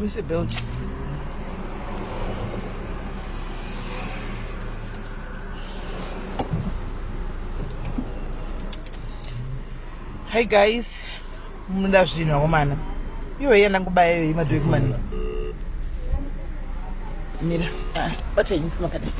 Where's the belt? Hi guys, munda zvino komana. Iwe yena ngubaya iwe imadwe kumani. Mira, bata yini kumakati.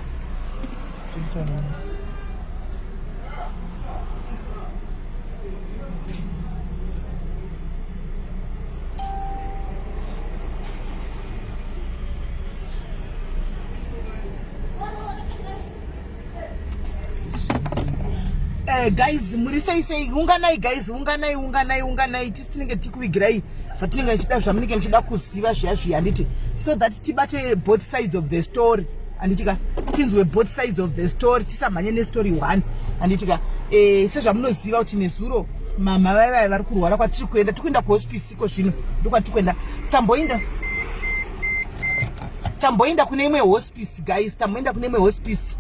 Guys, murisai sei unganai guys, unganai tisinenge tikuvigirai satinenge tichida zvamunenge muchida kuziva zviya handiti, so that tibate both sides of the story handitika, tinzwe both sides of the story, tisamhanye nestory one handitika. Sezvamunoziva kuti nezuro mama vaya vari kurwara kwatiri kuenda, tikuenda kuhospice iko zvino ndokwatiri kuenda. Tamboenda kune imwe hospice guys, tamboenda kune imwe hospice.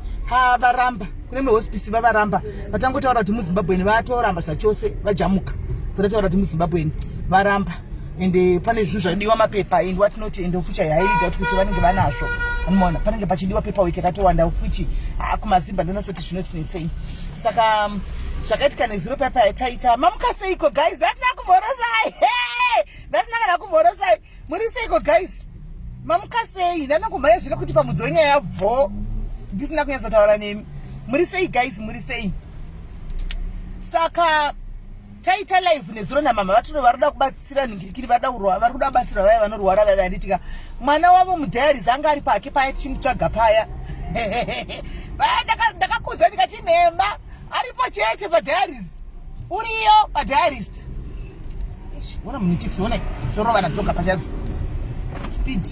Varamba kune hospice vavaramba vatangotaura kuti muZimbabwe vatoramba zvachose vajamuka, vataura kuti muZimbabwe varamba ende pane zvinhu zvadiwa mapepa and what not and ofucha yairida kuti vanenge vanazvo. Unoona panenge pachidiwa paper work yakatowanda ofuchi kumazimba ndonasoti zvinotinetsei. Saka zvakaitika nezuro paper yataita mamukaseiko guys, that's nakumborosai. That's nakumborosai. Muri seiko guys? Mamukasei ndanongomaya zvino kuti pamudzonyaya yabvo. Ndisina kunyatsotaura nemi. Muri sei guys, muri sei? Saka taita live nezuro namama vatoro varuda kubatsira ningirikiri vada kurwa, vari kuda kubatsira vaya vanorwara vaya vanditika mwana wavo mudhayari zanga ari pake paya tichimutsvaga paya. Vaya ndakakudza ndikati nhema aripo chete padiaries. Uriyo padiarist. Ona munitiksi, ona soro vanadzoka pachadzo. Speed.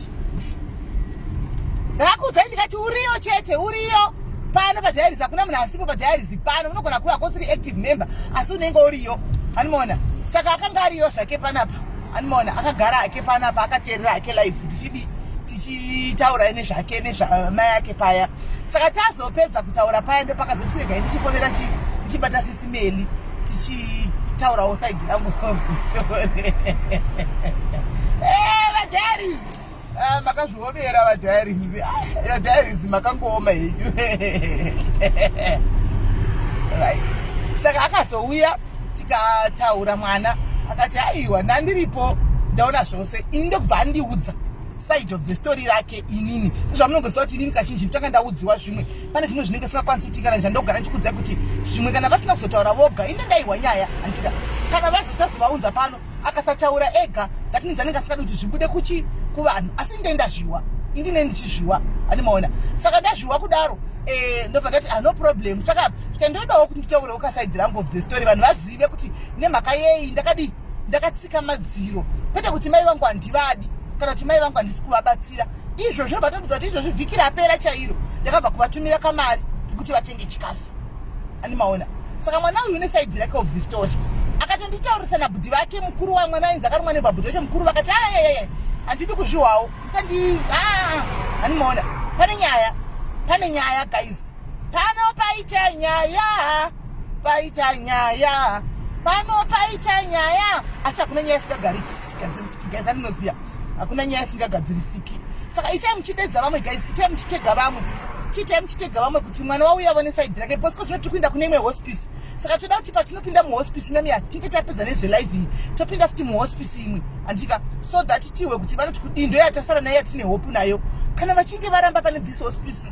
Ndakakudza ndikati uriyo chete, uriyo. Pano padiaries hakuna munhu asipo padiaries pano, unogona kuva kosiri active member asi unenge uriyo. Animona. Saka akanga ariyo zvake panapa. Animona akagara hake panapa akateerera hake live tichitaura nezvake nezvamai yake paya. Saka tazopedza kutaura paya ndo pakazotirega ndichifonera ndichibata SIS MELLY tichitaurawo side rangu story. Vadiaries. Makazviomera vadiaries. Vadiaries makangooma henyu. Right. Saka akazouya tikataura mwana akati aiwa ndandiripo ndaona zvose ini ndobva ndiudza side of the story rake inini. Sezvamunongoziva kuti inini kazhinji nditanga ndaudziwa zvimwe, pane zvimwe zvinenge singakwanisi kuti kana ndandogara ndichikudzai kuti zvimwe kana vasina kuzotaura voga ine ndaiwa nyaya andika kana vazotazovaunza pano akasataura ega ngati ndinzanenge asingadi kuti zvibude kuvanhu asi ndendazviwa indine ndichizviwa animaona. Saka ndazviwa kudaro ndobva ndati no problem. Saka ndodawo kuti nditaurewo kasaidi rangu of the story vanhu vazive kuti nemhaka yei ndakatsika madziro, kwete kuti mai vangu handivadi kana kuti mai vangu handisi kuvabatsira. Izvo zvinobva todudza kuti izvo vhiki rapera chairo ndakabva kuvatumira kamari kekuti vatenge chikafu animaona. Saka mwana uyu une saidi rake of the story akatonditaurisa nabhudhi vake mukuru wamwana ainzi akarumwa nebhabhudhi wacho mukuru vakati handidi kuzviwawo musandi animaona. Pane nyaya guys, pano paita nyaya asi hakuna nyaya isingagadzirisiki guys, andinoziva hakuna nyaya isingagadzirisiki. Saka itai muchidedza vamwe guys, itai muchitega vamwe kuti mwana wauya nesaidi rake because zvinoti kuenda kune imwe hospice. Saka toda kuti patinopinda muhospice nemiya tinge tapedza nezvelive iyi topinda futi muhospice imwe andika, so that tiwe kuti vanoti kudindo yatasara nayo yatine hope nayo kana vachinge varamba pane this hospice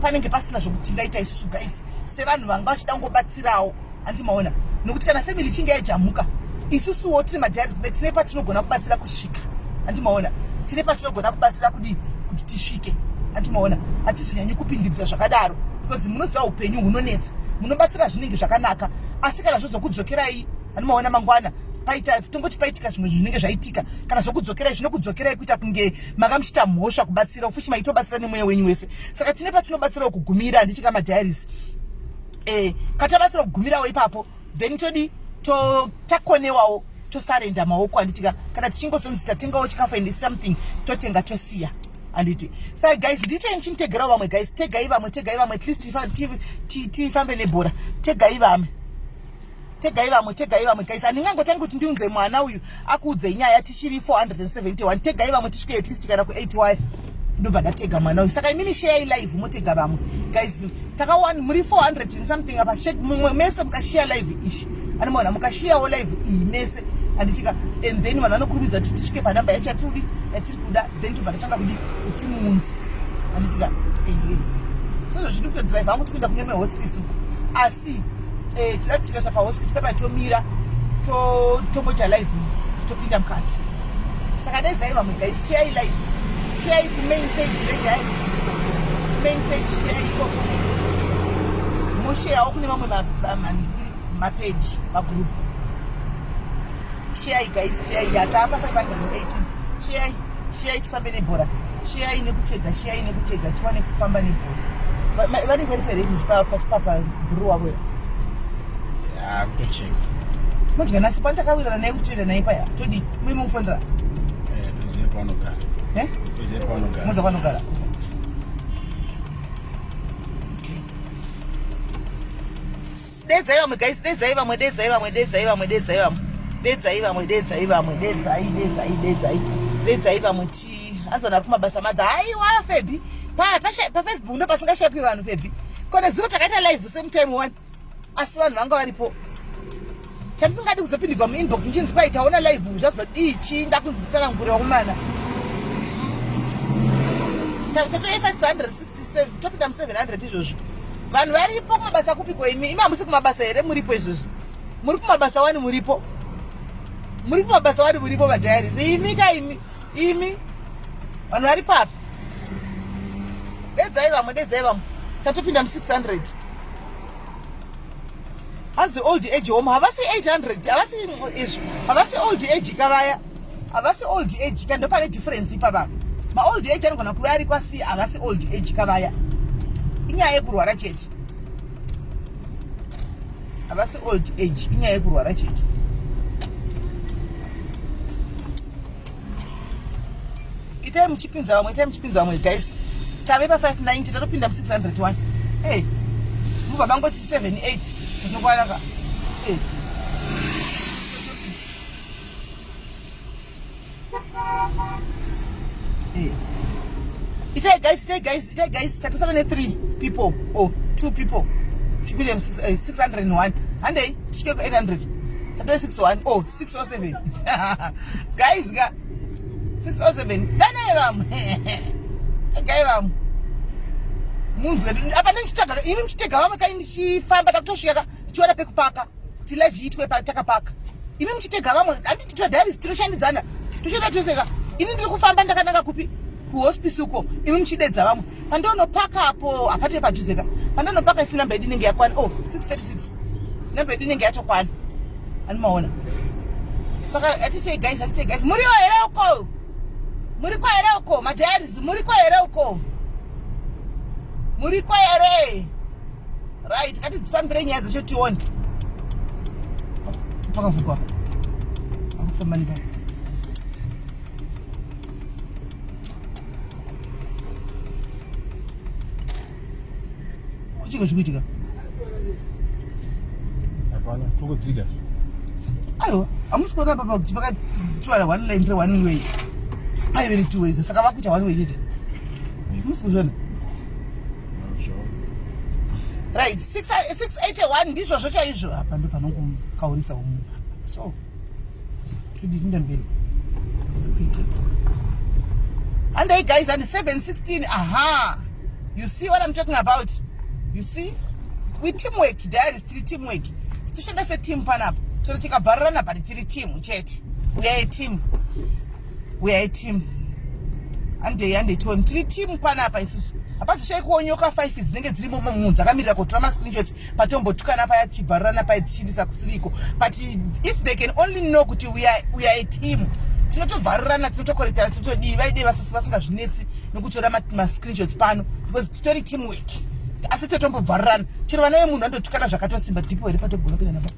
panenge pasina zvokuti tingaita isusu guys sevanhu vanga vachida kungobatsirawo andimaona, nokuti kana family ichinge yajamuka isusuwo tiri madiaries kube tine patinogona kubatsira kusvika andimaona, tine patinogona kubatsira kuti tisvike andimaona. Hatizonyanyi kupindidzira zvakadaro because munoziva upenyu hunonetsa, munobatsira zvinenge zvakanaka asi kana zvozokudzokerai andimaona mangwana paita tongoti paitika zvimwe zvinenge zvaitika kana zvokudzokerai zvinokudzokerai kuita kunge makamuchita mhosva kubatsira ufuchi maitobatsira nemweya wenyu wese. Saka tine patinobatsirawo kugumira handichika madiaries katabatsira kugumirawo ipapo then todi takonewawo tosarenda maoko handitika kana tichingozonzi tatengawo chikafu and something totenga tosiya handiti. Saka guys nditei muchinitegerawo vamwe guys, tegai vamwe at least tifambe nebhora, tegai vamwe tegai vamwe guys. Handingangotangi kuti ndiunze mwana uyu akuudze nyaya tichiri 471. Tegai vamwe tisvike at least kana ku80 ndobva ndatega mwana uyu. Saka imini share live motega vamwe guys. Takawani muri 400 and something apa mumwe mese mukashare live ishi. Anomaona mukasharewo live iyi mese anditika and then vanhu vanokurumidza kuti tisvike panamba yachatiri yatiri kuda then tobva tatanga kudi kuti munzi anditika sezvo zviri kufe drive vangu tikuenda kune mehospice uku asi tida kutikasva pahospice pepa tomira tomboita live topinda mukati. Saka dedzai vamwe guys, share live, share kumain page rejai, main page share ikoko mosharewo kune mamwe mapage magroup. Share guys, share yatapa 518. Share tifambe nebhora, share inekutega, share inekutega tiwane kufamba nebhora. Vari peri pasi papa bro wavo kutocheka modya nasi pandakawirana naye kutoenda naye paya todi muimufondera tozive pavanogara muza kwanogara. Dedzai vamwe guys, dedzai vamwe ti anzona kumabasa madha aiwa Febi pafacebook ndo pasingashakwi vanhu Febi kone ziro takaita live same time one asi vanhu vanga varipo chandisingadi kuzopindigwa muinbox nchinzi kwai taona live zvazodii ndakunzwisana nguri wakumana tatoe 567 topinda mu700 izvozvo. Vanhu varipo kumabasa kupiko imi hamusi kumabasa here muripo izvozvo muri kumabasa wani muripo vadhayaris imi vanhu vari papi. Dedzai vamwe tatopinda mu600 hanzi old age home havasi 800 havasi izvo havasi old age kavaya havasi old age kando pane difference ipapa. Maold age anogona kuva ari kwasi havasi old age kavaya inyaya yekurwara chete havasi old age inyaya yekurwara chete. Itai muchipinza vamwe guys. Tave pa 590 tatopinda mu 601. Mubva bangoti 78 tinokwanaka. Itai guys tatusana ne 3 people or 2 people. Tipinde 601 handei tisvike ku 800 tatove 61 607 guys 607 danai vamwe munzwe apa ndichitsvaga ini muchitega vamwe kai ndichifamba takutosvika tichiona pekupaka kuti live iitwe takapaka ini muchitega vamwe handiti twadharis tinoshandidzana toshanda toseka ini ndiri kufamba ndakananga kupi kuhospice uko imi muchidedza vamwe pandonopaka apo hapate padhuzeka pandonopaka isi namba yedu inenge yakwana 636 namba yedu inenge yatokwana animaona. Saka atitei guys muriwo here uko muriko here uko madhayaris muriko here uko muriko here right katidzifambire nyaya dzacho tione pakavhurwa akufamba nipa kuchikuitika hapana tokudzika aiwa hamusi kuona papa kuti pakatwara one lane re one way paiviri two ways saka vakuita one way chete hamusi kuzvona right 681 ndizvozvo chaizvo apa ndo panongokaurisa umu so tudinda mberi kuita and hey guys and 716 aha you see what I'm talking about. You see we teamwork diaries tiri teamwork titoshanda seteam panapa so tikabharana but tiri team chete we are a team ande tione tiri team panapa isusu hapazishai kuonyoka 5 dzinenge dzirimo mumunhu akamirira kutora mascreenshot patombotukana paya tichibharana paya tichiendesa kusiriko but if they can only know kuti we are a team tinotobharirana tinotokorekana tinotodii vaidei vasingazvinetsi nekutora mascreenshots pano because titori teamwork asi totombobharirana chero vana vemunhu vandotukana zvakatosimba ndipo here patogona kuenda napa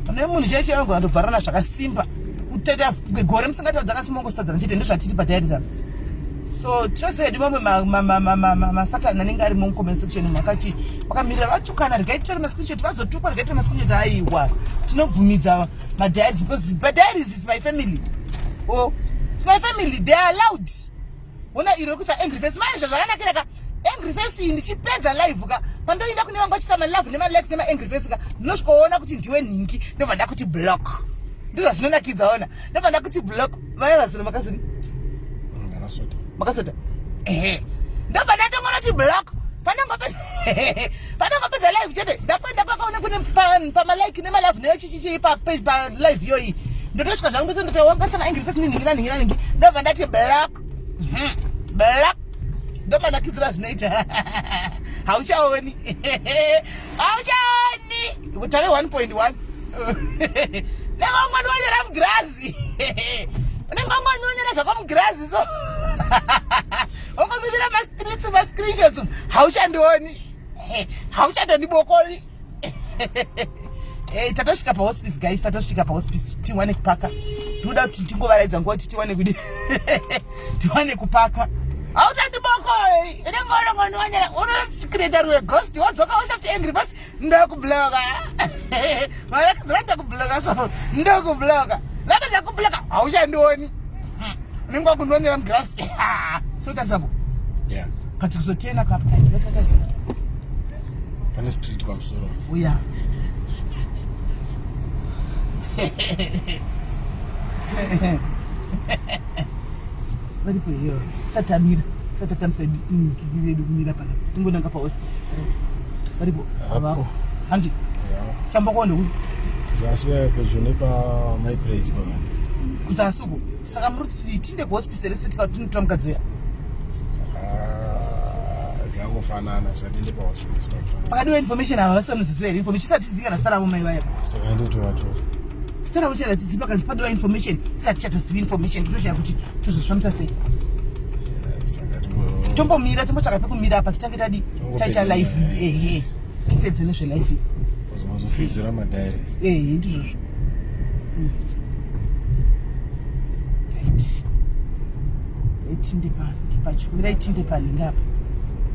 vana vemunhu chaicho vanogona kutobharirana zvakasimba kutaita gore musingataudza akasimongostadzana chete ndozvatiri padhairisapa So trust mamwe masatani anenge ari comment section makati vakamirira vatukana rigaitora mascreenshot vazotukwa rigaitora mascreenshot aiwa tinobvumidza madiaries because diaries is my family. Oh, it's my family, they are allowed. Ona iro kusa angry face manje zvakanakira ka angry face ndichipedza live ka pandoinda kune vangu vachisama love nema likes nema angry face ka ndinoskoona kuti ndiwe nhingi ndobva ndakuti block ndizvo zvinonakidza ona ndobva ndakuti block vaya vasina makasini makasota ndobva ndatongoona kuti block panongopedza live chete ndakwenda pakaona kuti pamalike nemalove nechichichi pa live yoyi ndotosvika zvangu ndotowakasana angry face ninhingi ndobva ndati block black ndobva ndakidzira zvinoita hauchaoni utave 1.1 nengongoni wanyera mugirazi nengongoni wanyera zvako mugirazi so ongomizira mastreets mascreenshots hauchandioni hauchandondibokoli tatosvika pahospice guys, tatosvika pahospice tiwane kupaka. Ndoda kuti tingovaraidza nguva kuti tiwane kudi tiwane kupaka. Hautandibokoli ine ngorongoni wanyera unosikireta ruwe ghost wadzoka usati angry bus ndokubloga malakadzira ndokubloga so ndokubloga lapedza kubloga hauchandioni unenge wakundonyera mugirasi totasabo kati kuzotena kaapitaiti vatotarisa pane street pamusoro uya varipo iyo satamira satatamsaidi kigiredu kumira pana tingonanga pahospice varipo avavo handi samba kwando zaswe pejone pa my place baba kuzasuko saka muri tinde kuhospice resitika tinotora mukadzi uya zvangofanana zvatinde pahospice pakadiwa information ava vasanozisiva here information isati zivi kana zita ravo mai vaya saka nditovatora zita ravo charatizivi pakanzi padiwa information isati chatozivi information totosvaya kuti tozosvamisa sei tombomira tombotsvaka pekumira apa titange tadi taita live ehe tipedze nezvelive mazofizira madiaries ndizvozvo tinde pacho mirai tinde palinge apa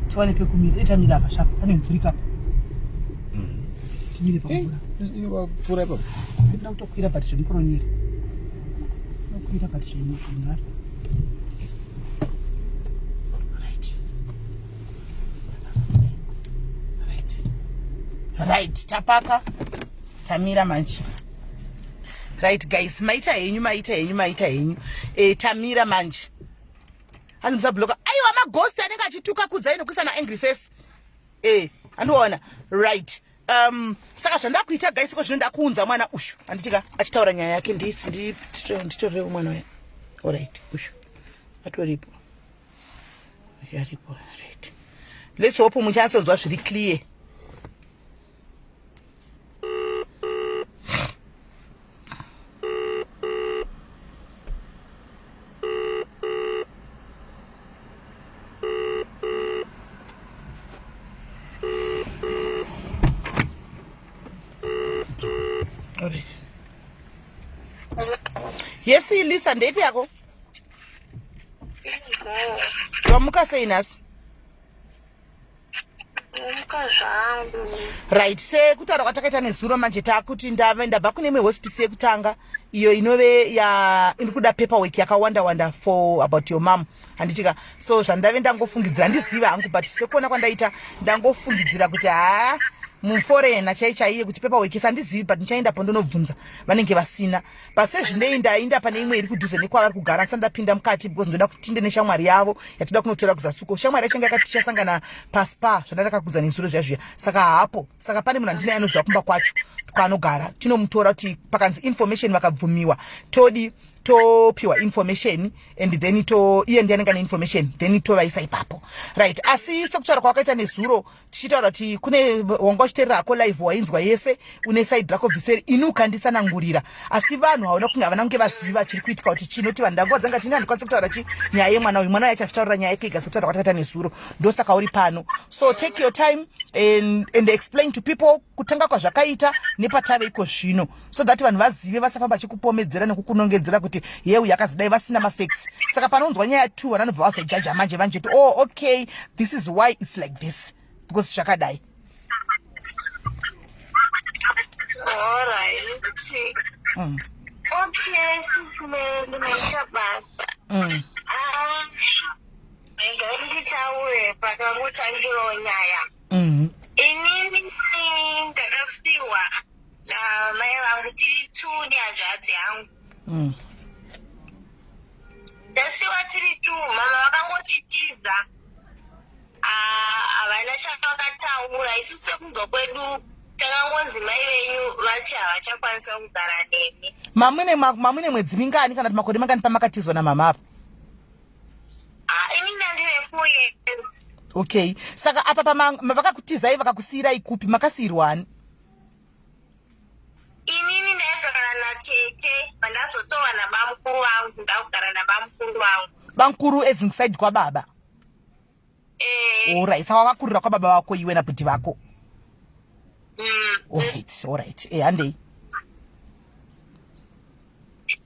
tiwane pekumira itamira apa zvako pane mvurika apa timire pakupfuura ipapo ndinoda kutokwira pati zvonikoronyera nokwira pati zvonara right tapaka tamira manje right guys maita henyu tamira manje hanzi musabloka aiwa maghosti anenge achituka kudza inokuisana angry face andiona right saka zvandakuita guys ko zvino ndakuunza mwana ushu anditika achitaura nyaya yake nditoreo mwana waya alright ushu atoripo yaripo right let's hope muchatsonzwa zviri clear. Alright. Yes, Lisa, ndepi yako? Wamuka sei nasi? Right, se kutaura kwatakaita nezuro manje takuti ndabva kune imwe hospice yekutanga iyo inove iri kuda paperwork yakawanda for about your mom handitika so zvandave ndangofungidzira ndiziva hangu but sekuona kwandaita ndangofungidzira kuti muforena chaichaiye kuti paperwork sandizivi but ndichaendapo ndonobvunza vanenge vasina but sezvinei ndainda pane imwe iri kudhuze nekwavari kugara ndapinda mukati because ndoda kutinde neshamwari yavo yatoda kunotora kuzasuko shamwari yacho yakati tichasangana paspa zvandatakakuza nesuro zviya saka pane munhu andina anoziva kumba kwacho kwaanogara tinomutora kuti pakanzi information vakabvumiwa topiwa information and then iye ndianenge neinformation then tovaisa ipapo right asi sekutaura kwakaita nezuro tichitaura kuti kune wanga uchiteererako live wainzwa yese une side rako vhiseri ini ukanditsanangurira asi vanhu hauna kunge havana kunge vaziva chiri kuitika kuti chinoti vanhu ndanguva dzanga tini handikwanisa kutaura nyaya yemwana uyu mwana yacho achitaurira nyaya yake iga sekutaura kwatakaita nezuro ndosaka uri pano so take your time and explain to people kutanga kwazvakaita nepatave iko zvino, so that vanhu vazive vasafamba vachikupomedzera nekukunongedzera kuti yeu yakazidai vasina mafacts. Saka panounzwa nyaya 2 vanobva vazojaja manje vanjeti oh okay this is why it's like this because zvakadai. All right. Okay, nganditaure pakangotangirawo nyaya. Inini ndakasiwa namai vangu tiri 2 nehanzvadzi yangu. Ndasiwa tiri 2, mama vakangotitiza havana chavakataura. Isusu sekunzwa kwedu takangonzi mai venyu vachi havachakwanisa kugara nemi. Mamune mwedzi mingani kana kuti makore mangani pamakatizwa namama apa? Inini ndandine 4 years. Okay, saka apa vakakutizai vakakusiyira ikupi, makasiyirwani? Inini ndaigara natete, pandazotorwa nabamukuru vangu, ndakugara nabamukuru vangu. Bamukuru ezinkusaidi kwababa? Alright, saka wakakurira kwababa vako iwe nabhuti vako? Alright, handei.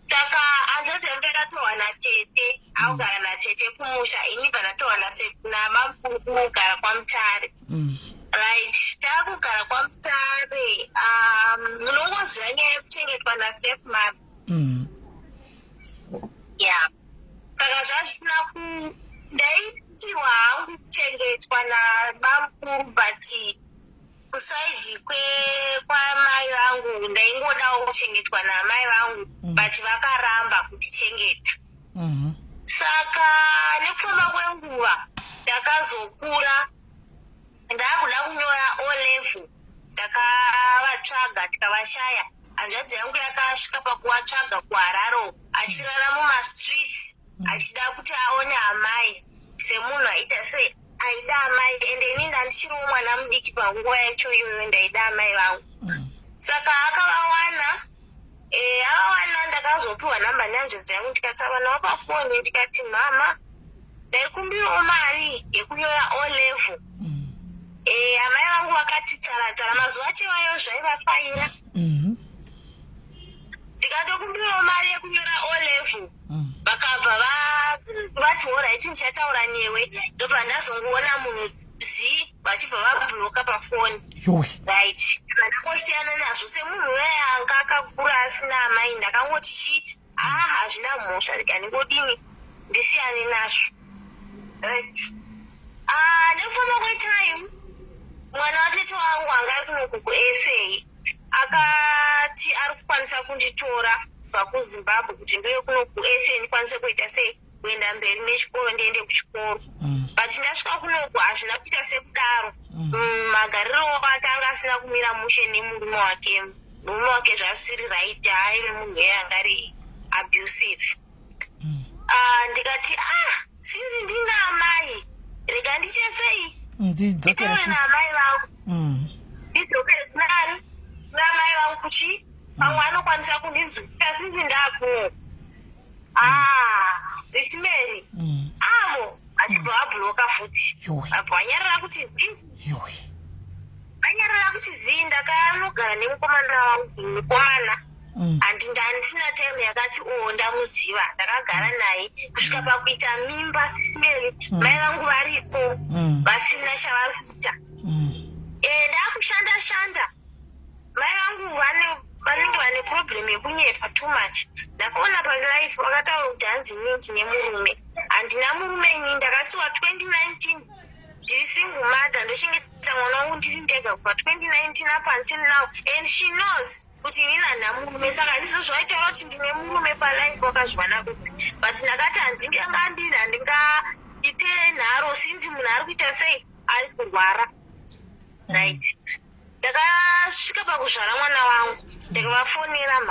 Saka anzoti ndakatorwa natete, akugara natete kumusha, ini pandatorwa nabamukuru kugara kwaMutare. Right, takugara kwaMutare, munongoziva nyaya yekuchengetwa naStepmother. Yeah. Saka zvazvisina ndaitirwa hangu kuchengetwa nabamukuru but kusaidzi kwamai vangu ndaingodawo kuchengetwa namai vangu but vakaramba kutichengeta. Saka nekufamba kwenguva ndakazokura, ndakuda kunyora O-level, ndakavatsvaga tikavashaya. Hanzvadzi yangu yakasvika pakuvatsvaga kuHarare achirara mumastreets achida kuti aone amai semunhu aita sei aida amai, ende ini ndandichiriwo mwana mudiki panguva yacho iyoyo ndaida amai vangu. Saka akavawana ndakazopiwa namba nehanzvadzi yangu ndikataura nawo pafoni ndikati mama ndaikumbirawo mari yekunyora O-level. Amai vangu vakati tsaratara, mazuva chevayo zvaivafaira. Ndikatokumbirawo mari yekunyora O-level, vakabva vati alright ndichataura newe. Ndobva ndazongoona munhu Z vachibva vabhuroka pafoni. Right, ndakosiyana nazvo semunhu weyanga akakura asina amai. Ndakangoti hazvina mhosva, rega ndingodini ndisiyane nazvo. Right, nekufamba kwetime mwana watete wangu anga ari kunoku kuSA akati ari kukwanisa kunditora kubva kuZimbabwe kuti ndiye kuno kuSA ndikwanise kuita sei kuenda mberi nechikoro ndiende kuchikoro. But ndasvika kunoku hazvina kuita sekudaro. Magariro ake anga asina kumira mushe nemurume wake. Murume wake zvasiri right, aive munhu anga ari abusive. Ndikati sinzi ndina amai rega ndichesei nditaure naamai vangu ndidzokere kunani naamai vangu kuchi pamwe anokwanisa kundinzwira sinzi ndakuno. SIS MELLY avo achibva abhuroka futi, abva anyarara kuti ndakanogara nemukomana wangu. Mukomana handisina time yakati ndamuziva, ndakagara naye kusvika pakuita mimba. SIS MELLY mai vangu variko vasina chavari kuita. Ndakushanda mai vangu vanenge vane problem yekunyepa too much. Ndakaona palife vakataura kuti hanzi nini ndine murume. Handina murume ini, ndakasiwa 2019 ndiri single mother, ndochengeta mwana wangu ndiri ndega kubva 2019 up until now, and she knows kuti inini handina murume. Saka ndizvo zvaitaura kuti ndine murume palife wakazvivana kupi. But ndakati handingaite nharo sinzi munhu ari kuita sei ari kurwara. Right, ndakasvika pakuzvara mwana wangu ndikavafonera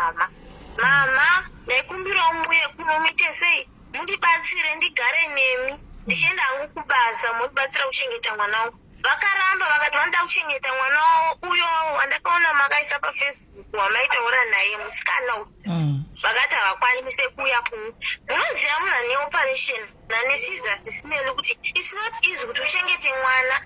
mama ndaikumbirawo mbuye kunomuite sei mundibatsire ndigare nemi ndichienda hangu kubasa mundibatsira kuchengeta mwana wangu. Vakaramba vakati vanoda kuchengeta mwana uyo wandakaona makaisa paFacebook wamaitaura naye musikana uyu. vakati havakwanise kuuya kuno. Munoziva muna neoperation naneSIS MELLY kuti it's not easy kuti uchengete mwana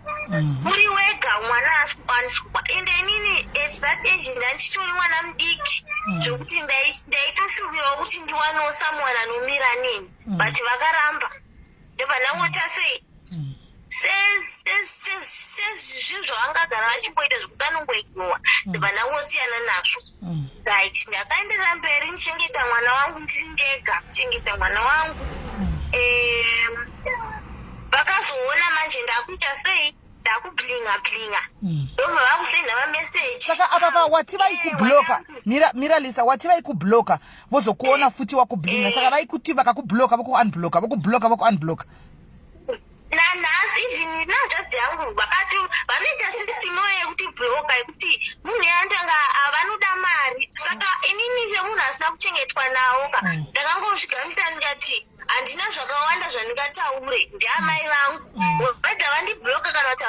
uri wega, mwana asikwaniswa. Ende inini at that age ndandichitori mwana mudiki zvokuti ndaitoshuvirawo kuti ndiwanewo someone anomira neni, but vakaramba. Ndobva ndangota sei sezvinhu zvavangagara vachimboita zvokuti vanongoignowa, ndobva ndangosiyana nazvo. Right, ndakaenderera mberi ndichengeta mwana wangu ndiri ndega, kuchengeta mwana wangu. Vakazoona manje ndakuita sei, ndakublinga ndobva vakusenda mameseji. Saka apa wati vaikubloka, mira Lisa, wati vaikubloka vozokuona futi wakublinga. Saka vaikuti vakakubloka vokuunbloka. Nanhasi even nanjadzi yangu vakati vanoita system yekuti bloka yekuti munhu yandanga vanoda mari. Saka inini semunhu asina kuchengetwa nawo ka ndakangosvigamisa ndikati handina zvakawanda zvandingataure ndeamai vangu. Vaidza vandibloka kana kuti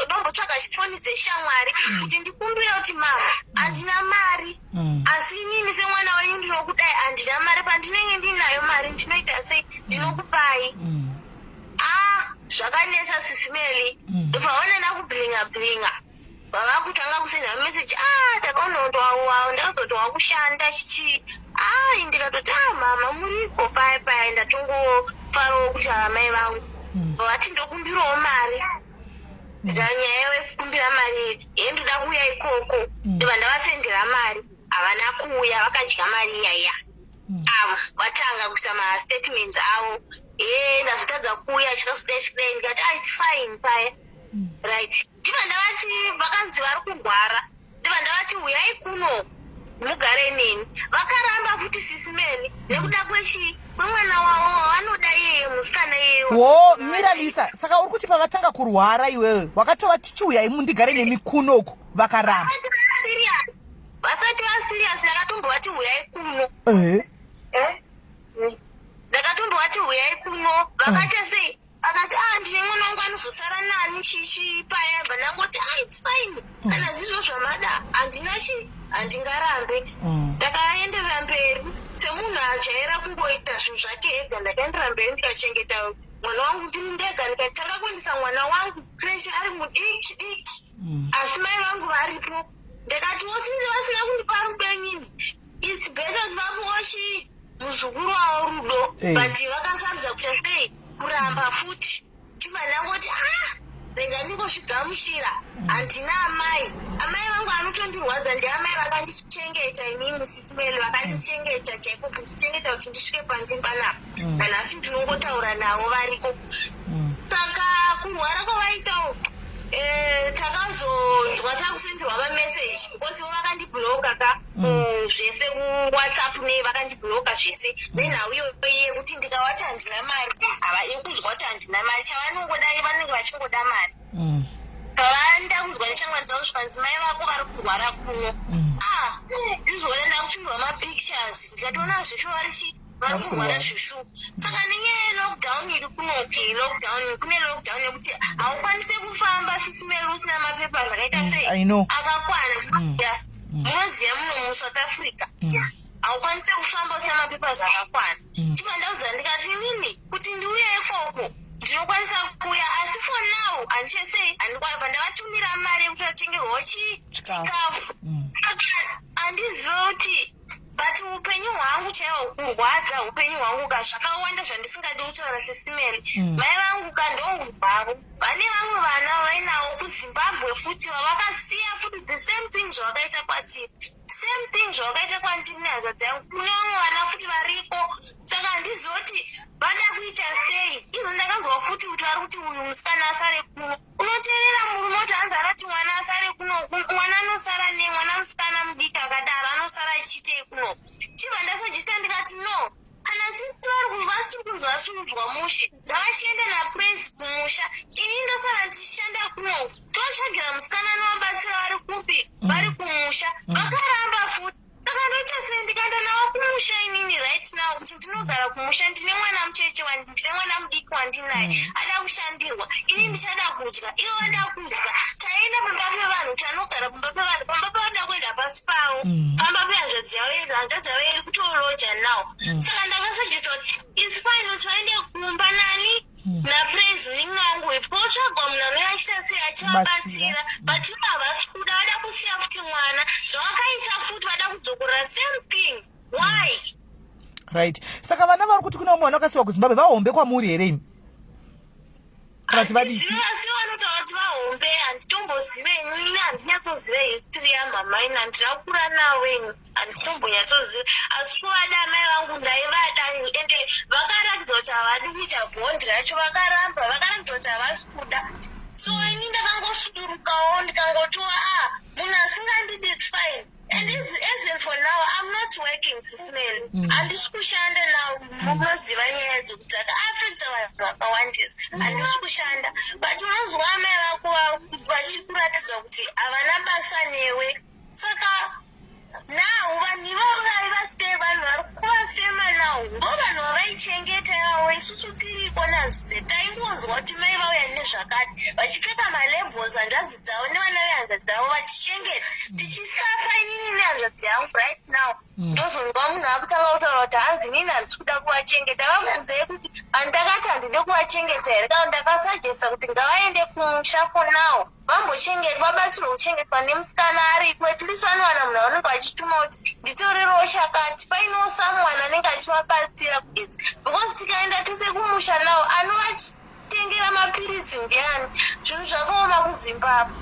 ndombotsvaga foni dzeshamwari kuti ndikumbire kuti mama handina mari, asi inini semwana wenyu ndinokudai handina mari, pandinenge ndinayo mari ndinoita sei, ndinokupai. Zvakanesa SIS MELLY. Ndobvaona nakublinga vavakutanga kusenda meseji. Ndakaonondowawo ndakazotova kushanda chichi. Ndikatoti mama muriko paya ndatongofarawo kuti amai vangu vati ndokumbirawo mari. Nyaya yekukumbira mari yendoda kuuya ikoko, ndobva ndavasendera mari, havana kuuya, vakadya mari iyaya. Avo vatanga kuisa mastatements avo. Ndazotadza kuuya chikasudai ndikati it's fine paya. Right, ndibva ndavati vakanzi vari kugwara, ndibva ndavati uyai kuno mugare neni. Vakaramba futi SIS MELLY nekuda kwemwana wavo wavanoda iyeye musikana iyeyo. Mira Lisa, saka uri kuti pavatanga kurwara iwewe wakatova tichiuyai mundigare nemi kunoko, vakaramba. Vasati vasirious ndakatombovati uyai kuno. Ndakatombovati uyai kuno, vakati sei, vakati ndine mwana wangu anozosara nani chichi paya. Bva ndangoti it's fine, kana zvizvo zvamada handingarambe. Ndakaenderera mberi semunhu ajaira kungoita zvinhu zvake ega. Ndakaenderera mberi ndikachengeta mwana wangu ndiri ndega, ndikatanga kuendesa mwana wangu creche ari mudiki, asi mai vangu varipo. Ndikati sinzi vasina kundipa rudo nyini, it's better vapochi muzukuru wavo rudo, but vakasarudza kuita sei kuramba futi. Ndibva ndangoti rega ndingozvigamuchira, handina amai vangu anotondirwadza. Ndeamai vakandichengeta inini SIS MELLY, vakandichengeta chaiko kundichengeta kuti ndisvike pandiri panapa. Nanhasi ndinongotaura navo variko. Saka kurwara kwavaitawo takazonzwa takusenderwa mameseji because vakandibloka ka zvese kuWhatsApp ne vakandibloka zvese. Then hauyoye kuti ndikawati handina mari, havadi kunzwa kuti handina mari, chavanongodai vanenge vachingoda mari. Pavanda kunzwa neshamwari dzavo zvikanzi mai vako vari kurwara kuno, ndizvona ndakutumirwa mapictures ndikatoona zvesho vari kurwara zveshu. Saka nenyaya yelockdown iri kunoki, kune lockdown yekuti haukwanise kufamba SIS MELLY usina mapepa zvakaita sei akakwana. Munoziva muno muSouth Africa haukwanise kufamba usina mapepa akakwana. Chibva ndaudza ndikati inini kuti ndiuye ikoko ndinokwanisa kuuya, asi for now handichesei handikwanisa. Ndavatumira mari yekuti vatengerwawo chikafu. Saka handiziva kuti but upenyu hwangu chaiwo kurwadza, upenyu hwangu ka zvakawanda zvandisingadi kutaura SIS MELLY. Mai vangu ka ndourwaro, vane vamwe vana vainawo kuZimbabwe futi vavakasiya futi the same thing zvavakaita kwatiri, same thing zvavakaita kwandiri nehazadzi yangu. Kune vamwe vana futi variko. Saka handizivi kuti vada kuita sei. Izvo ndakanzwa futi kuti vari kuti uyu musikana asare kuno. Unoteerera murume kuti anzi arati mwana asare kuno, mwana anosara ne mwana musikana mudiki akadaro anosara achiitei kuno. Chibva ndasajisa ndikati no, kana sisi vasiri kunzwa vasurudzwa mushe ngavachienda naPrince kumusha, ini ndosara ndichishanda kuno. Totsvagira musikana anovabatsira vari kupi, vari kumusha. Vakaramba futi. ndakandoita sendikaenda nawo kumusha inini right now kuti ndinogara kumusha ndine mwana mucheche ndine mwana mudiki wandinaye ada kushandirwa ini ndichada kudya iwo wada kudya taenda pamba pevanhu tanogara pamba pevanhu pamba pavada kuenda pasi pavo pamba pehanzvadzi yavo iri kutoroja nawo saka ndakasajesta kuti its fine kuti vaende kumba nani napraise ningi wangu ipotsvagwa munhu anenge achita sei achivabatsira but ivo havasi kuda vada kusiya futi mwana zvavakaisa futi vada kudzokorera same thing why right saka vana vari kuti kuna mwana wakasiwa kuzimbabwe vahombe kwamuri here imi kana kuti vadii asi vanotaura kuti vahombe handitombozive inini handinyatsozive history yamamaini handina kukura navo ini handitombonyatsoziva asi kuvada amai vangu ndaivada ende vakaratidza kuti havadi kuita bhondi racho vakaratidza kuti havasi kuda so ini ndakangosudurukawo ndikangotova munhu asingandidi its fine and as for now I'm not working SIS MELLY handisi kushanda now munoziva nyaya dzekutaka afekta vanhu vakawandisa handisi kushanda but unonzwa amai vako vachikuratidza kuti havana basa newe saka now vanhu ivavo vaivasei vanhu vari kuvasema now ndo vanhu vavaichengeta yavo isusu tiriko nanzvi dzedu taingonzwa kuti mai vauya nezvakati vachipfeka malabels hanzvadzi dzavo nevana vehanzvadzi dzavo vachichengeta tichisafa inini nehanzvadzi yangu right now ndozonzwa munhu akutanga kutaura kuti hanzi inini handisi kuda kuvachengeta vabvunzei kuti handakati handide kuvachengeta here kana ndakasajesa kuti ngavaende kumusha for now vambochengetwa vabatsirwa kuchengetwa nemusikana ariko at least vanowana munhu vanenge vachituma kuti nditorirewo shakati painowo someone anenge achivabatsira kugedzi because tikaenda tese kumusha nawo anovachitengera mapiritsi ndiani zvinhu zvakaoma kuzimbabwe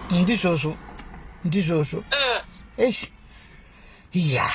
ndizvozvo ya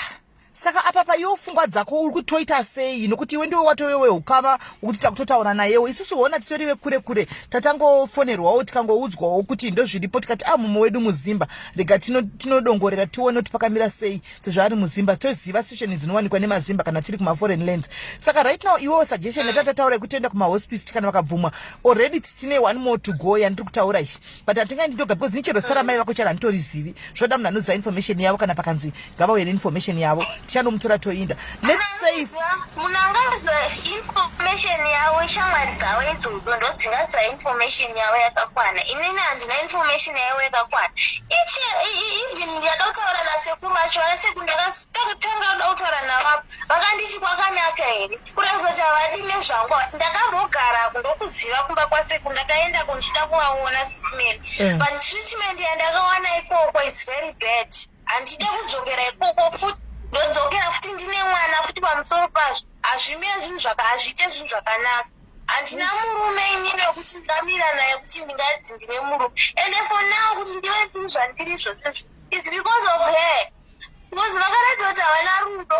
saka apa paiwo pfungwa dzako uri kutoita sei nokuti iwe ndiwe watowewe ukama wokuti takutotaura nayewo isusu hona titori vekure kure tatangofonerwawo tikangoudzwawo kuti ndo zviripo tikati mumwe wedu muzimba rega tinodongorera tione kuti pakamira sei sezvo ari muzimba toziva situation dzinowanikwa nemazimba kana tiri kumaforeign lands saka right now iwewo suggestion yatatataura yekuti toenda kumahospice kana vakabvumwa already tine one more to go yandiri kutaura iyi but hatingai ndidoga because nichero zita ramai vako chara handitorizivi zvoda munhu anoziva information yavo kana pakanzi ngavauye neinformation yavo tichanomutora toinda let's say munhu angaziva information yavo shamwari dzavo idzodzo ndodzingaziva information yavo yakakwana inini handina information yavo yakakwana even ndakataura nasekuru vacho vanasekuru ndakatanga kuda kutaura navapo vakanditi kwakanaka here kuratidza kuti havadi nezvangu ndakambogarako ndokuziva kumba kwasekuru ndakaenda kundichida kuvaona SIS MELLY but treatment yandakawana ikoko is very bad handide kudzokera ikoko futi ndodzokera futi ndine mwana futi pamusoro pazvo hazvimire zvinhu hazviite zvinhu zvakanaka handina murume inini wekuti ndingamira naye kuti ndingadzi ndine murume ende for now kuti ndive zvinhu zvandiri izvozvizvo its because of her because vakaratidza kuti havana rudo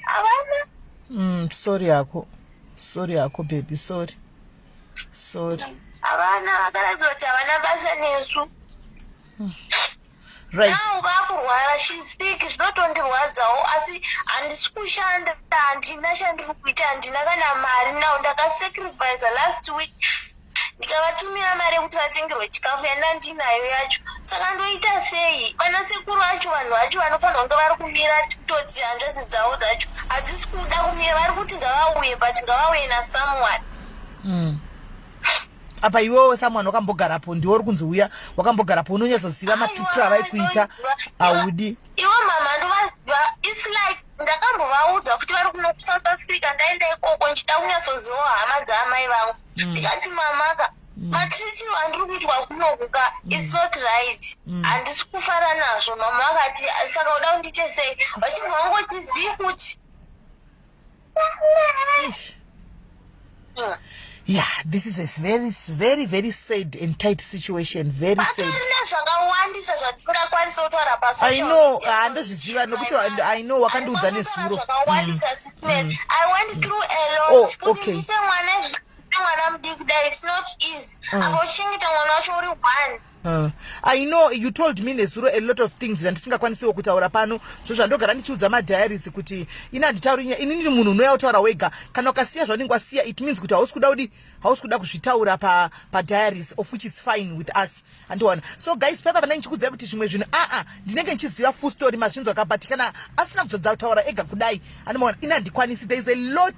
havana sorry yako baby sorry havana vakaratidza kuti havana basa nesu right now vakurwara shispeak zvinotondirwadzawo asi handisi kushanda handina chandiri kuita handina kana mari now ndakasacrifice last week ndikavatumira mari yekuti vatengerwe chikafu yandandinayo yacho saka ndoita sei vana sekuru vacho vanhu vacho vanofanira kunge vari kumira kutoti hanzvadzi dzavo dzacho hadzisi kuda kumira vari kuti ngavauye but ngavauye nasomeone apa iwewo someone wakambogarapo ndiwo uri kunzouya wakambogarapo unonyatsoziva mapitiro avaikuita haudi iwo mama ndovaziva its like ndakambovaudza kuti vari kuno kuSouth Africa ndaenda ikoko ndichida kunyatsozivawo hama dzaamai vangu ndikati mamaka matritiro andiri kuitwa kunokuka its not right handisi kufara nazvo mama vakati saka uda kundiite sei vachibva vangotizivi kuti yeah, this is a very sad and tight situation. Very sad. I know, handozviziva nokuti I know wakandiudza nezuro. I went through a lot. Oh, okay. Mwana mudiki kudai it's not easy. Apochengeta mwana wacho uri one. I know you told me nezuro a lot of things zvandisingakwanisiwo kutaura pano zvandogara ndichiudza madiaries kuti ina handitaurinya inini munhu unouya kutaura wega kana ukasiya zvaunenge wasiya it means kuti hausi kuda kuzvitaura padiaries of which it's fine with us andiwana. So guys, papa pana ndichikudzai kuti zvimwe zvinhu ndinenge ndichiziva full story mazvinzwaka but kana asina kuzodza kutaura ega kudai andimaona ina handikwanisi. There is a lot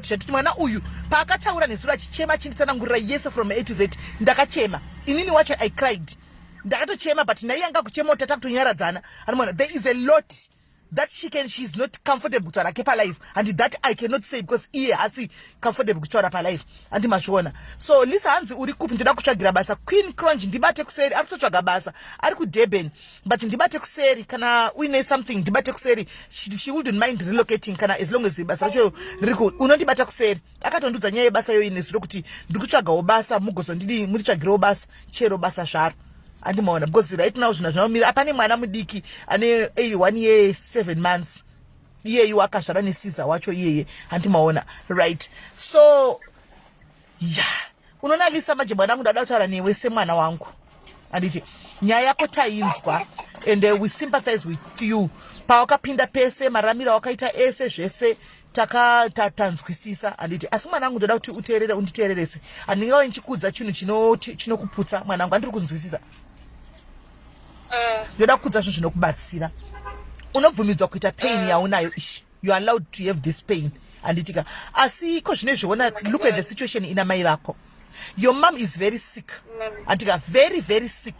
zvatuti mwana uyu paakataura nezuro achichema chinditsanangurira yese from A to Z ndakachema inini wacho I cried ndakatochema but naiye anga kuchema utata kutonyaradzana andimaona. There is a lot that she's not comfortable kutaura kepa life and that I cannot say because iye hasi comfortable kutaura pa life andimazviona. So Lisa hanzi uri kupi ndoda kutsvagira basa Queen Cronge ndibate kuseri ari kutotsvaga basa ari kuDurban but ndibate kuseri kana uine something ndibate kuseri she wouldn't mind relocating kana as long as basa racho riko unondibata kuseri akatondudza nyaya yebasa yo ine zviro kuti ndikutsvagawo basa mugozondidi mutitsvagirewo basa chero basa zvaro andimaona because right now zvina zvinomira apane mwana mudiki ane 1 year 7 months iyeyu akazvara nesiza wacho iyeye andimaona right. So unoona Lisa manje mwana wangu ndada kutaura newe semwana wangu anditi nyaya yako tainzwa and we sympathize with you pawakapinda pese maramiro wakaita ese zvese tatanzwisisa anditi asi mwana wangu ndoda kuti uteerere unditeererese andingawe ndichikudza chinhu chinokuputsa mwana wangu andiri kunzwisisa ndoda kukudza zvinhu zvinokubatsira unobvumidzwa kuita pain yaunayo you are allowed to have this pain anditika asi iko zvine zviona look at the situation ina mai vako your mom is very sick andika very sick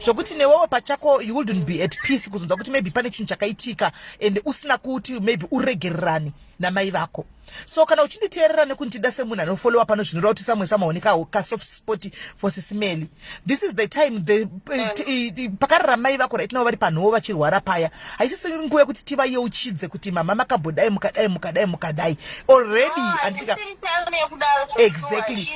zvokuti newewe pachako you wouldn't be at peace kuzonzwa kuti maybe pane chinhu chakaitika and usina kuti maybe uregererane namai vako. So kana uchinditeerera nekundida semunhu anofollowa pano zvinoreva kuti samwe samaoneka kasoft spot for SIS MELLY, this is the time pakarara mai vako right now vari panhoo vachirwara paya haisisi nguva yekuti tivayeuchidze kuti mama makambodai mukadai already anditika exactly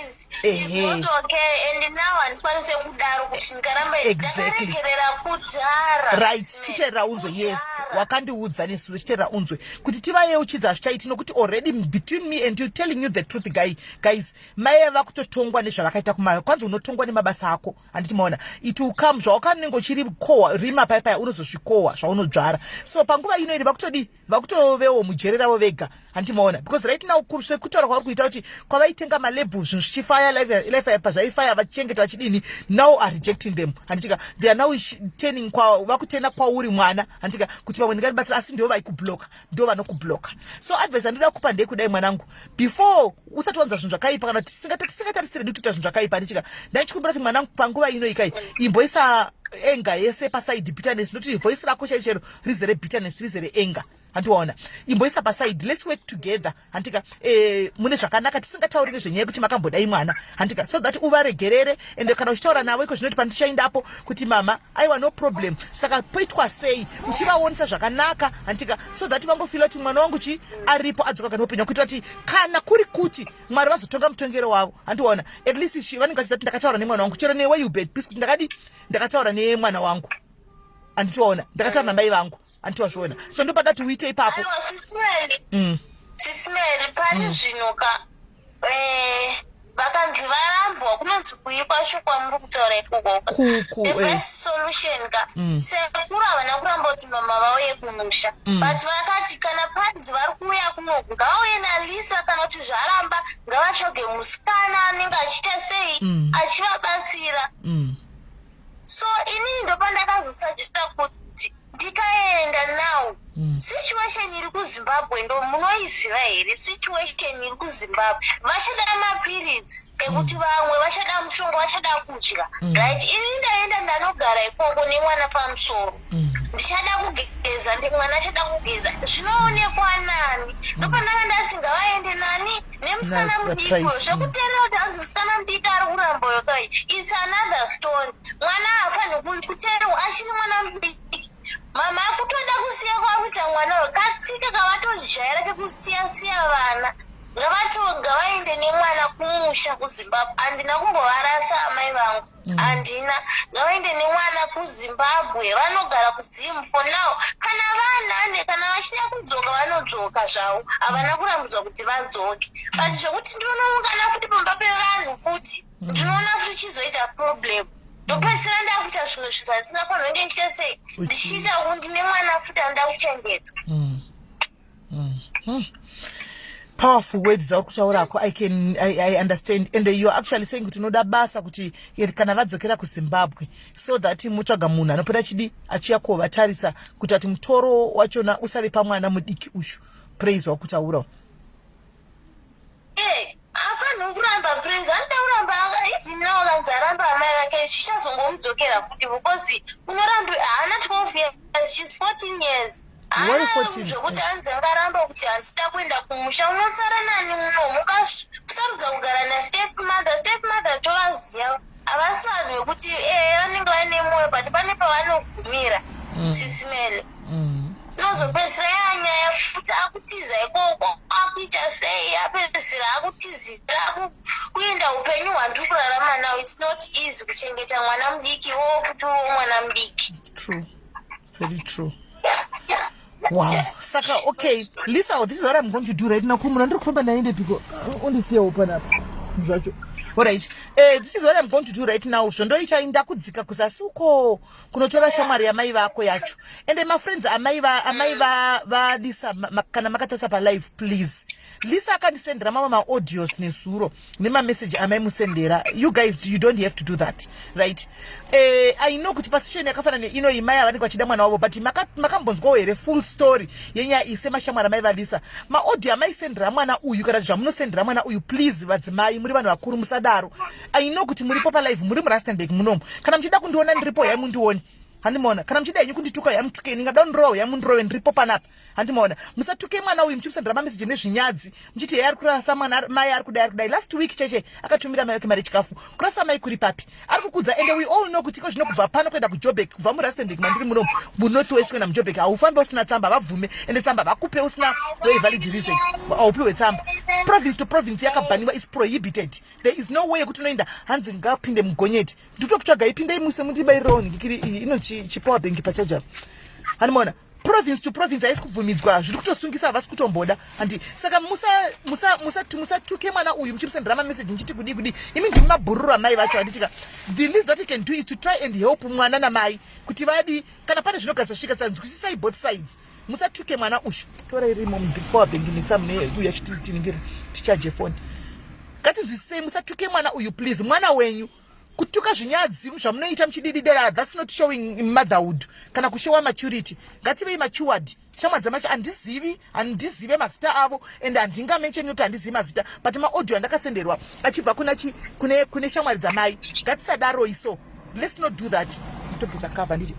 right chiteerera unzwe yes wakandiudza nesuro chiteerera unzwe kuti tivayeuchidza hazvichaiti nokuti already between me and you telling you the truth guys mai vakutotongwa nezvavakaita kumayo kwanzi unotongwa nemabasa ako handiti maona it will come zvawakanenge uchiri kohwa rima paya unozozvikohwa zvaunodzvara. So panguva ino iri vakutovewo mujere ravo vega handiti maona because right now sekutaura kwavari kuita kuti kwavaitenga malebhu zvinhu zvichifaya life pazvaifaya vachichengeta vachidini now are rejecting them handitika they are now turning vakutenda kwauri mwana handitika kuti vamwe ndingatibatsira asi ndivo vaikubloka ndivo vanokubloka. So advice andoda kupa ndekudai mwanangu before usati wanza zvinhu zvakaipa kana tisingatarisire ndikuita zvinhu zvakaipa handitika ndaichikumbira kuti mwanangu panguva ino ikai imboisa enga yese pasaidi bitterness noti voice rako chaichero rizere bitterness rizere enga handiwaona imboisa pasaidi let's work together handika mune zvakanaka tisingataurire zvenyaya kuti makambodai mwana handika so that uvaregerere ende kana uchitaura navo iko zvinoti pandichaendapo kuti mama aiwa no problem saka poitwa sei uchivaonesa zvakanaka handika so that vambofila kuti mwana wangu aripo adzoka kana upenyu kuitira kuti kana kuri kuti mwari vazotonga mutongero wavo handiwaona at least vanenge vachizati ndakataura nemwana wangu chero newe you bed peace kuti ndakataura nemwana wangu anditiwaona ndakataura namai vangu antiwazviona so ndopada kuti uite ipapo SIS MELLY pane zvinoka vakanzi varambwa kunonzi kuikwa shokwa muri kutaura ikoko the best solution ka sekuru havana kuramba kuti mama vauye kumusha but vakati kana padzi vari kuuya kunoku ngauye naLisa kana kuti zvaramba ngavatsvage musikana anenge achiita sei achivabatsira. So inini ndopandakazosajista kuti ndikaenda now situation iri kuZimbabwe ndo munoiziva here situation iri kuZimbabwe vachada mapirits ekuti vamwe vachada mushonga vachada kudya right. Inini ndaenda ndanogara ikoko nemwana pamusoro ndichada kugeza ndemwana achada kugeza zvinoonekwa nani ndopandanga ndasingavaende nani nemusikana mudiko zvekuteerera kuti anzi musikana mudiki ari kuramba yokai it's another story. Mwana haafaniri kuteererwa achiri mwana mudiki mama akutoda kusiya kwakuita mwana we katsika kavatozvijaira kekusiya vana ngavatoga vaende nemwana kumusha kuZimbabwe. Handina kumbovarasa amai vangu, handina. Ngavaende nemwana kuZimbabwe, vanogara kuZim for now. Kana vanhande, kana vachida kudzoka vanodzoka zvavo, havana kurambidzwa kuti vadzoke. But zvokuti ndinoungana futi pamba pevanhu futi, ndinoona futi chizoita problem. Ndopedzisira ndakuita zvimwe zvinhu zvatingafanira kunge ndiite sei, ndichiita kuti ndine mwana futi anoda kuchengeta. Powerful words za kushaurako. I understand, and you are actually saying kuti unoda basa kuti kana vadzokera kuZimbabwe so that mutsvaga munhu anopera chidi achiya kuvatarisa kuti ati mutoro wachona usave pamwana mudiki ushu. Praise wakutaura. Hafanira kuramba praise, anoda kuramba izinawo kanzaramba amai vake zvichazongomudzokera futi because unoramba haana 12 years, she's 14 years. Zvokuti anzi angaramba kuti handida kuenda kumusha, unosara nani muno mukusarudza kugara nastepmother tovaziva havasi vanhu vekuti vanenge vaine mwoyo but pane pavanogumira. SIS MELLY inozopedzisira yanyaya kuti akutiza ikoko akuita sei, apedzisira akutizira kuenda upenyu hwandiri kurarama nawo. It's not easy kuchengeta mwana mudiki futi mwana mudiki. True, very true. Wow. Saka, okay. Lisa, this is what I'm going to do right now. Come on, alright. This is what I'm going to do right now. Shondoicha inda kudzika kusasuko kunotora shamwari ya mai vako yacho. And my friends, amaiva Lisa kana makatasa pa live, please. Lisa akandisendera mama audios nesuro nema message amaimusendera. You guys, you don't have to do that, right? I know kuti position yakafana ne ino imaya vanenge vachida mwana wavo, but makambonzwa here full story yenya isema shamwari amaiva Lisa. Ma audio amaisendera mwana uyu kana zvamunosendera mwana uyu, please vadzimai muri vanhu vakuru musadaro. I know kuti muripo pa live muri muRustenburg munomu. Kana mchida kundiona ndiripo yamundione. Handimona. Kana mchida yenyu kundituka yamutuke ninga down row yamunrow ndiripo panapa. Handimona. Musatuke mwana uyu mchipsendera ma message nezvinyazi. Mchiti yari kurasa mwana mai ari kudai. Last week cheche akatumira mai yake mari chikafu. Kurasa mai kuri papi. Ari kukudza, and we all know kuti ko zvinobva pano kuenda kuJoburg kubva muRustenburg mandiri munomu muNorth West kuenda muJoburg. Aufambi usina tsamba vabvume, ende tsamba vakupe usina very valid reason. Aupiwe tsamba. Province to province yakabhaniwa is prohibited. There is no way kuti unoenda hanzi ngapinde mugonyeti. Nditokutsvaga ipinde imuse mundibaironi ngikiri ino chipower bank pachaja. Handimona. Province to province haisi kubvumidzwa, zviri kutosungisa havasi kutomboda. Handi saka musatuke mwana uyu muchipsendera ma message nchiti kudi imi ndimi mabhururu amai vacho. Handitika the least that you can do is to try and help mwana namai kuti vadi kana pane zvinogadzasvika sanzwisisai both sides. Musatuke mwana ushu. Tora irimo mupower bank netsamu uya chitiningira tichaje phone. Ngatizvisei musatuke mwana uyu please. Mwana wenyu kutuka zvinyadzi zvamunoita muchidididera, that's not showing motherhood kana kushowa maturity. Ngativei matured. Shamwa dzamacho handizive mazita avo and handingamensheni kuti handizivi mazita, but maaudio andakasenderwa achibva kune shamwari dzamai. Ngatisadaro iso. Let's not do that. Nditobvisa cover nditi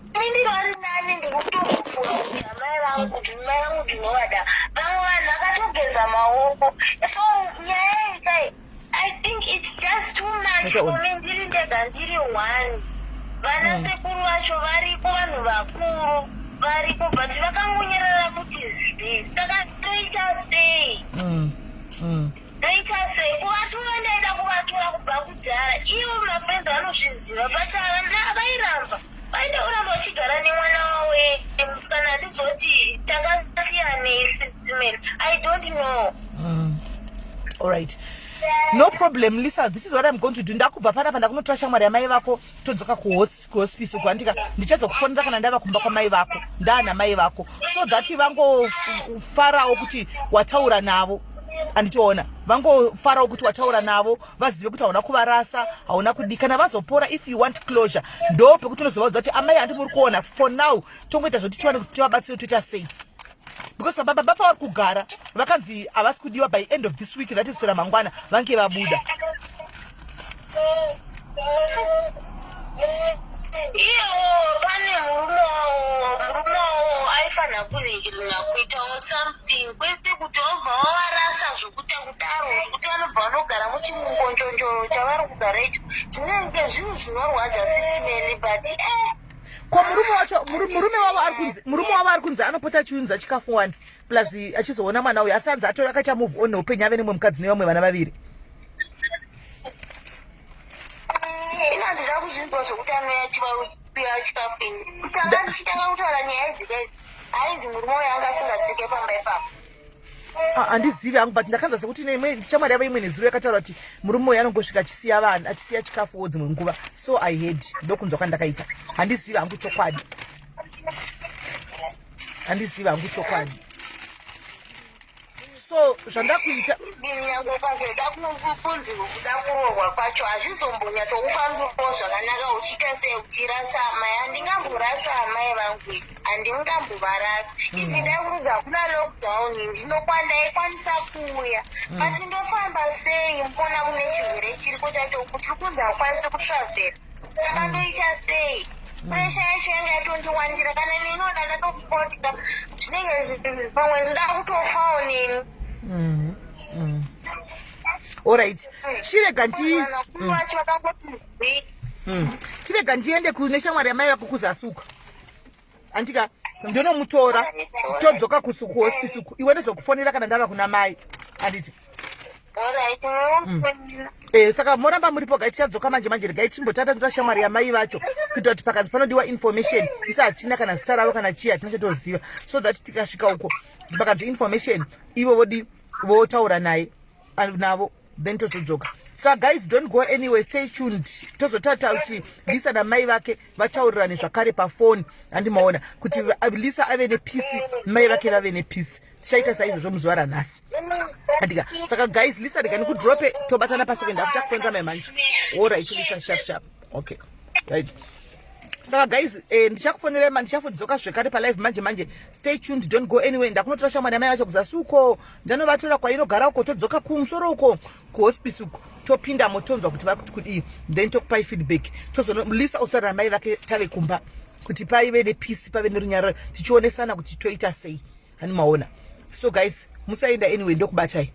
ndiri nani ndikutokufunga kuti amai vangu kuti mai vangu ndinovada. Vamwe vanhu vakatogeza maoko. So nyaya ikai, I think it's just too much for me. Ndiri ndega ndiri one. Vana sekuru vacho varipo, vanhu vakuru varipo, but vakangonyerera kuti zivi. Saka toita sei? Toita sei? Kuvatora ndaida kuvatora kubva kudhara. Ivo mafriends vanozviziva, but vairamba. Vaida uramba uchigara nemwana wawe musikana ndizoti takasiyane SIS MELLY. I don't know. All right. No problem, Lisa. This is what I'm going to do. Ndakubva panapa ndakunotora shamwari yamai vako todzoka kuhospice uko. Andika ndichazokufonera kana ndava kumba kwamai vako ndana mai vako so that vangofarawo kuti wataura navo. Anditoona vangofarawo kuti wataura navo, vazive kuti hauna kuvarasa, hauna kudi. Kana vazopora, if you want closure, ndo pekuti unozovaudza kuti amai handi muri kuona for now tongoita zvoti tivabatsire toita sei. Because baba vari kugara vakanzi havasi kudiwa by end of this week, that is tora mangwana vange vabuda. Pane murume wavo aifanira kuitawo something kwete kuti obva wavarasa zvokuita kudaro zvokuti vanobva vanogara muchimungonjonjoro chavari kugara icho. Zvinenge zvinhu zvinorwadza SIS MELLY, but ko murume wavo ari kunzi anopota achiunza chikafu wani plus achizoona mwana uyu asi anzi atora akaita move on neupenyu ave nemwe mukadzi nevamwe vana vaviri. inandida kuzvinzwa zvokuti anoyachivapiwa chikafu ini kutanga ndichitanga kutaura nyaya idzika idzi ainzi murume uyo anga asingadzike pamba ipapo. Handizivi hangu but ndakanzwa sekuti ndichamwari yavo imwe nezuro yakataura kuti murume uyu anongosvika achisiya vanhu achisiya chikafuwo dzimwe nguva, so I heard ndokunzwa kwandakaita. Handizivi hangu chokwadi, handizivi hangu chokwadi. So zvandakuita nyange ukazoda kunzi kuda kurohwa kwacho hazvizombonyatsokufambirawo zvakanaka uchiita sei uchirasa amai. Handingamborasa amai vangu, handingambovarasa. Ifi ndaikuruza hakuna lockdown ndinokwandaikwanisa kuuya but ndofamba sei mbona kune chirwere chiriko chacho kuti kunzi hakwanisi kutravhera, saka ndoita sei? Presha yacho yanga yatondiwandira kana ninoda ndatofukotika zvinenge pamwe ndoda kutofawo nini. Alright, chirega ndiende kune shamwari yamai vako kuzasuka andika ndinomutora todzoka kuhospice uku iwe ndozokufonera kana ndava kuna mai anditi. Saka moramba muripo gai tichadzoka manje regai timbotatatira shamwari yamai vacho kuita kuti pakanzi panodiwa information isa hatina kana zita ravo kana chii hatina chatoziva, so that tikasvika uko pakanzi information ivo vodi votaura naye navo then tozodzoka. So guys, don't go anywhere, stay tuned. Tozotata kuti Lisa namai vake vataurirane zvakare pafoni handimaona kuti Lisa ave nepeace mai vake vave nepeace. Tichaita saizvozvo muzuva ranhasi andika. Saka guys, Lisa ndikani kudrope tobatana pasecond after kufonera mai manje. Alright Lisa, sharp okay right. Saka guys, ndichakufonera ndichafudzoka zvekare palive manje. Stay tuned, don't go anywhere. Ndakunotora shamwari yamai vacho kuzasuko ndanovatora kwainogara uko, todzoka kumusoro uko kuhospice uko topinda motonzwa kuti vakuti kudii, then tokupai feedback. Lisa usara mai vake tave kumba kuti paive nepeace pave nerunyararo tichionesana kuti toita sei hanimaona. So guys, musaenda anyway, ndokubatai.